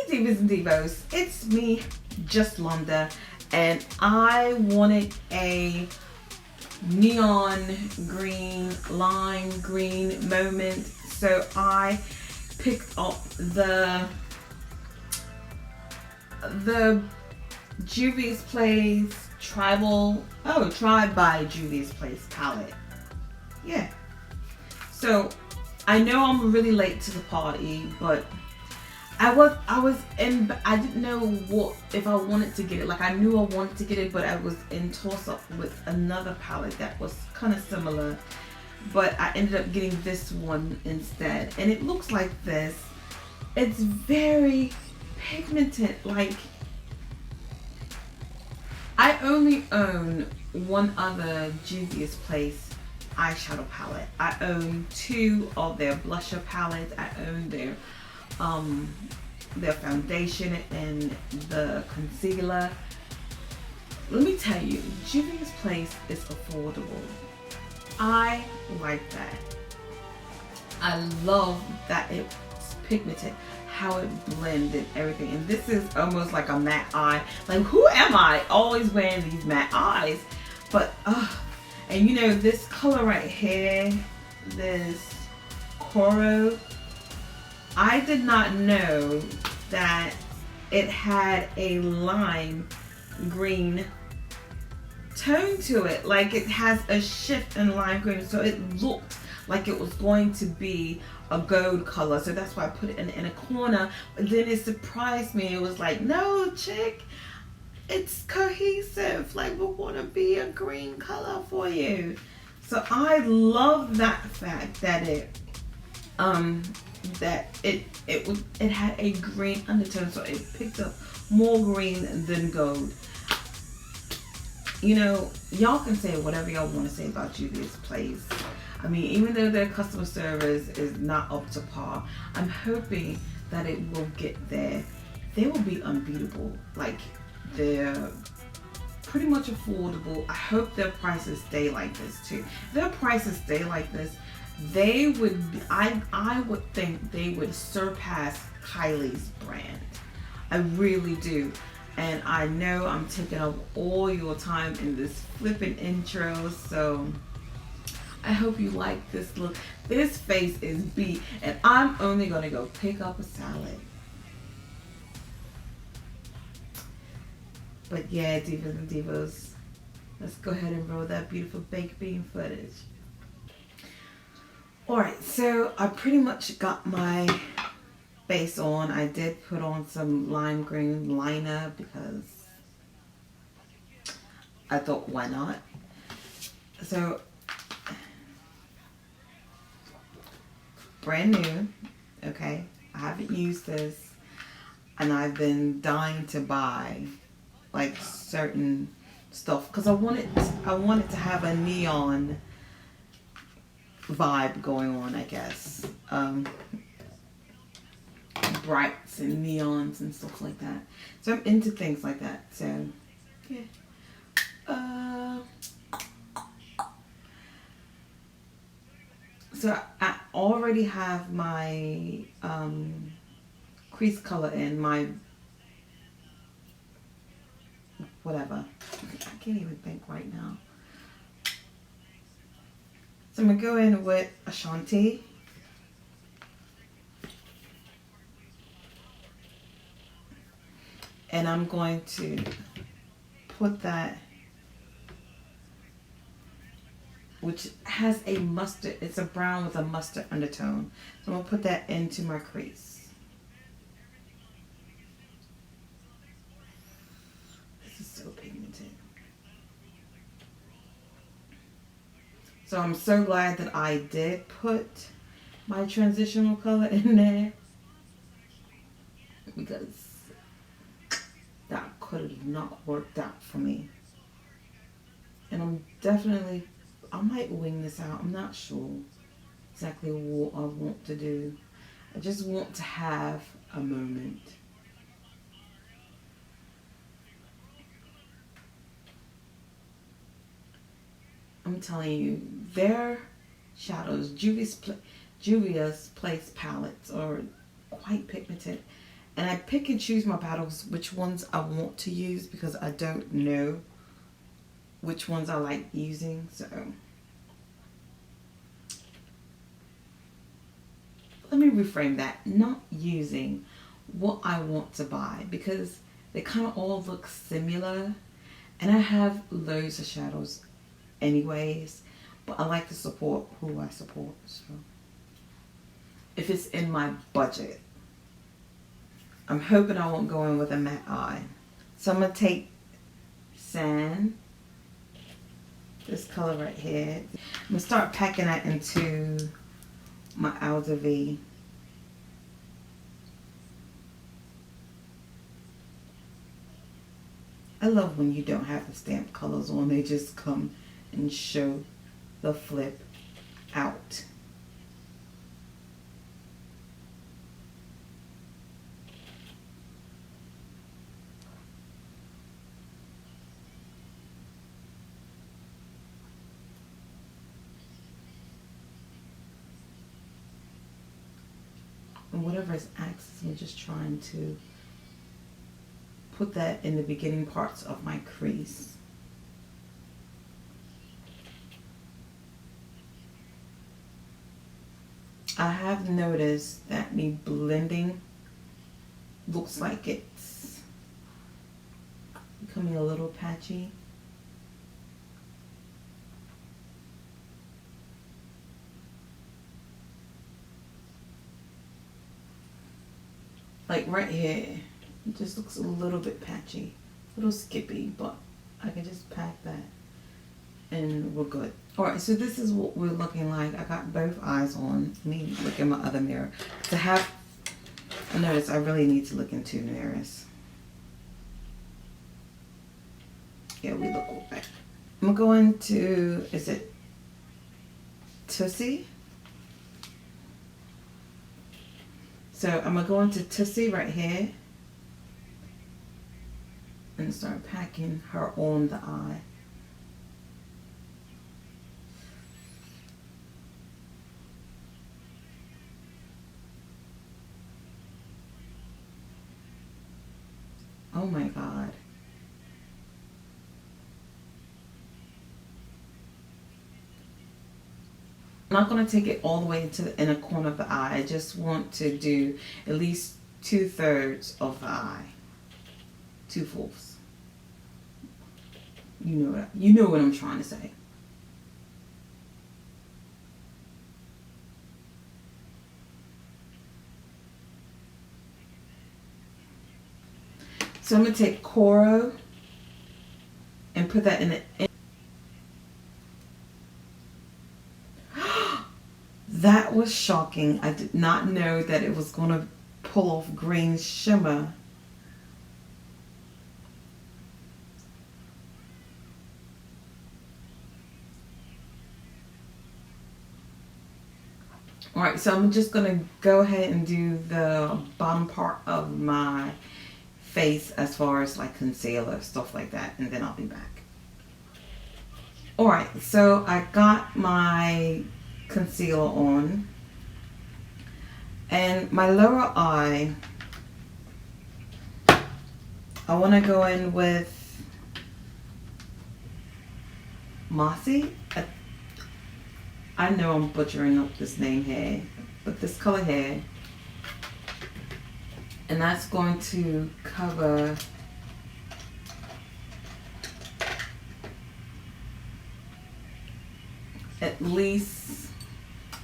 Divas and Divos, it's me, Just Londa, and I wanted a neon green, lime green moment, so I picked up the Juvia's Place Tribe by Juvia's Place palette. Yeah. So I know I'm really late to the party, but I didn't know what if I wanted to get it. Like, I knew I wanted to get it, but I was in toss up with another palette that was kind of similar, but I ended up getting this one instead, and it looks like this. It's very pigmented. Like, I only own one other Juvia's Place eyeshadow palette. I own 2 of their blusher palettes. I own their foundation and the concealer. Let me tell you, Juvia's Place is affordable. I like that. I love that it's pigmented, how it blended everything. And this is almost like a matte eye. Like, who am I always wearing these matte eyes? But and you know, this color right here, this coral, I did not know that it had a lime green tone to it. Like, it has a shift in lime green, so it looked like it was going to be a gold color, so that's why I put it in a corner. But then it surprised me. It was like, no, chick, it's cohesive. Like, we're gonna be a green color for you. So I love that fact that it had a green undertone, so it picked up more green than gold. You know, y'all can say whatever y'all want to say about Juvia's Place. I mean, even though their customer service is not up to par, I'm hoping that it will get there. They will be unbeatable. Like, they're pretty much affordable. I hope their prices stay like this too. If their prices stay like this, they would be, I would think they would surpass Kylie's brand. I really do. And I know I'm taking up all your time in this flipping intro, so I hope you like this look. This face is beat, and I'm only gonna go pick up a salad. But yeah, Divas and Divos, let's go ahead and roll that beautiful baked bean footage. Alright, so I pretty much got my base on. I did put on some lime green liner because I thought, why not? So, brand new, okay? I haven't used this, and I've been dying to buy like certain stuff because I wanted to have a neon vibe going on, I guess. Brights and neons and stuff like that. So I'm into things like that. So yeah. So I already have my crease color in, my whatever. I can't even think right now. So I'm going to go in with Ashanti. And I'm going to put that, which has a mustard, it's a brown with a mustard undertone. So I'm going to put that into my crease. This is so pigmented. So I'm so glad that I did put my transitional color in there, because that could have not worked out for me. And I might wing this out. I'm not sure exactly what I want to do. I just want to have a moment. I'm telling you, their shadows, Juvia's Place palettes are quite pigmented, And I pick and choose my battles, which ones I want to use, because I don't know which ones I like using. So let me reframe that. Not using what I want to buy, because they kind of all look similar. And I have loads of shadows anyways, but I like to support who I support. So if it's in my budget, I'm hoping I won't go in with a matte eye. So I'm going to take Sand, this color right here. I'm going to start packing that into my outer V. I love when you don't have the stamped colors on. They just come and show the flip out. And whatever is axis, I'm just trying to put that in the beginning parts of my crease. I have noticed that me blending looks like it's becoming a little patchy. Like right here, it just looks a little bit patchy, a little skippy, but I can just pack that and we're good. Alright, so this is what we're looking like. I got both eyes on. Let me look in my other mirror. I notice I really need to look in two mirrors. Yeah, we look okay. I'm going to, is it Tussie? So I'm going to go into Tussie right here and start packing her on the eye. Oh my God. I'm not going to take it all the way into the inner corner of the eye. I just want to do at least 2/3 of the eye. 2/4. You know what I'm trying to say. So I'm going to take Coro and put that in the... That was shocking. I did not know that it was going to pull off green shimmer. Alright, so I'm just going to go ahead and do the bottom part of my face as far as like concealer, stuff like that, and then I'll be back. Alright, so I got my concealer on, and my lower eye, I want to go in with Mossy. I know I'm butchering up this name here, but this color here, and that's going to cover at least,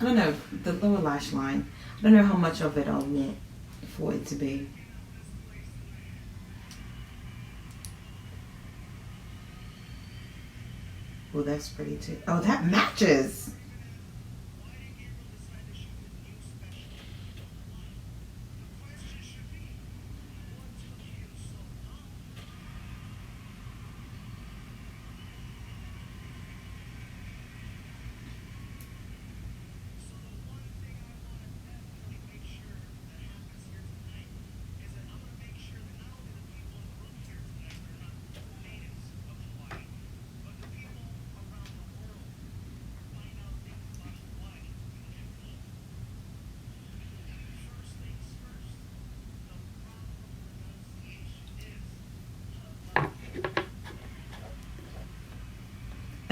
I don't know, the lower lash line. I don't know how much of it I want for it to be. Oh, that's pretty too. Oh, that matches.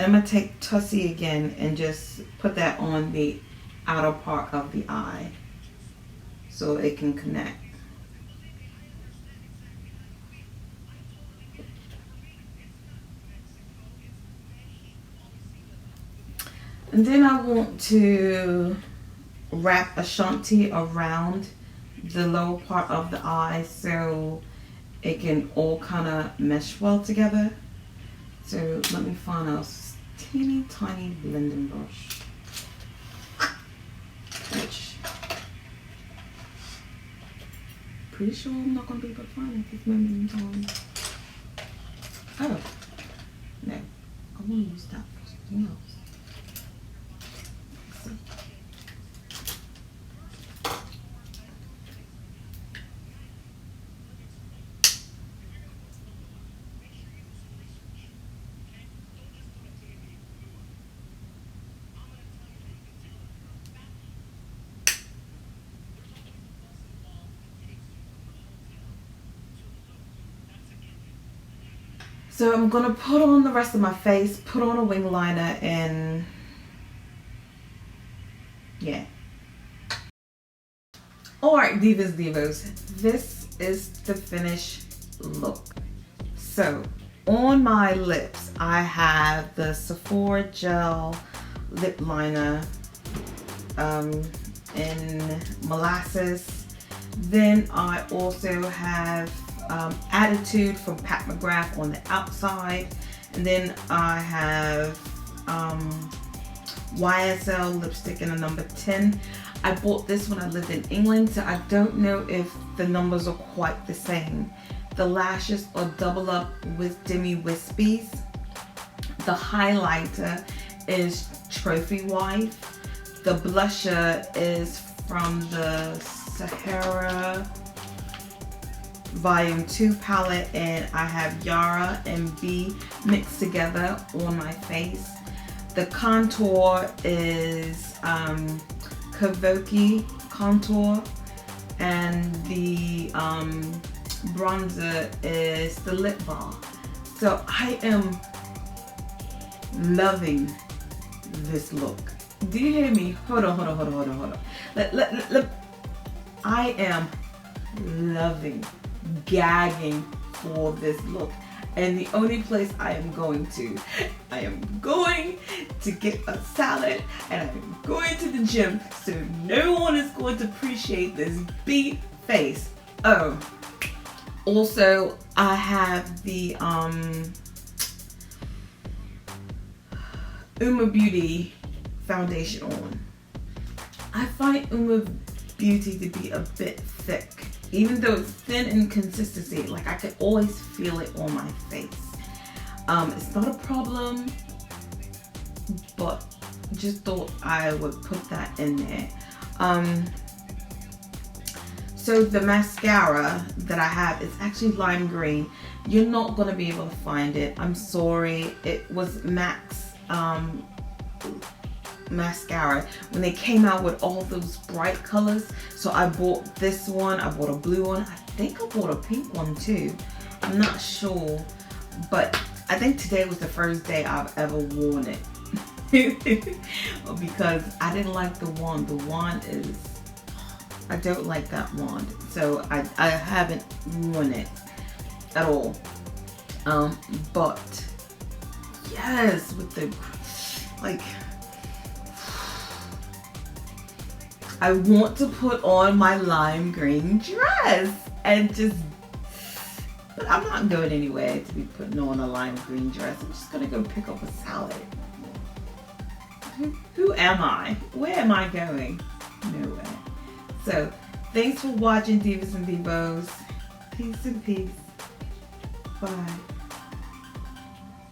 And I'm going to take Tussie again and just put that on the outer part of the eye so it can connect. And then I want to wrap Ashanti around the lower part of the eye so it can all kind of mesh well together. So let me find a teeny tiny blending brush, which pretty sure I'm not going to be able to find at this moment in time. Oh, no, I want to use that for something else. So I'm going to put on the rest of my face, put on a wing liner, and yeah. Alright, Divas Divos, this is the finished look. So on my lips, I have the Sephora Gel Lip Liner in Molasses. Then I also have Attitude from McGrath on the outside, and then I have YSL lipstick in a number 10. I bought this when I lived in England, so I don't know if the numbers are quite the same. The lashes are double up with Demi Wispies. The highlighter is Trophy Wife. The blusher is from the Saharan Volume 2 palette, and I have Yara and B mixed together on my face. The contour is Koyvoca contour, and the bronzer is the Lip Bar. So I am loving this look. Do you hear me? Hold on. I am loving, gagging for this look, and the only place I am going to get a salad, and I'm going to the gym, so no one is going to appreciate this beat face. Oh, also I have the Uoma Beauty foundation on. I find Uoma Beauty to be a bit thick. Even though it's thin in consistency, like I could always feel it on my face. It's not a problem, but just thought I would put that in there. So the mascara that I have is actually lime green. You're not gonna be able to find it. I'm sorry. It was MAC's mascara when they came out with all those bright colors. So I bought this one, I bought a blue one, I think I bought a pink one too, I'm not sure, but I think today was the first day I've ever worn it because I didn't like the wand is, I don't like that wand, so I haven't worn it at all. But yes, with the, like, I want to put on my lime green dress and just, but I'm not going anywhere to be putting on a lime green dress. I'm just gonna go pick up a salad. Who am I? Where am I going? Nowhere. So thanks for watching, Divas and Divos. Peace and peace. Bye.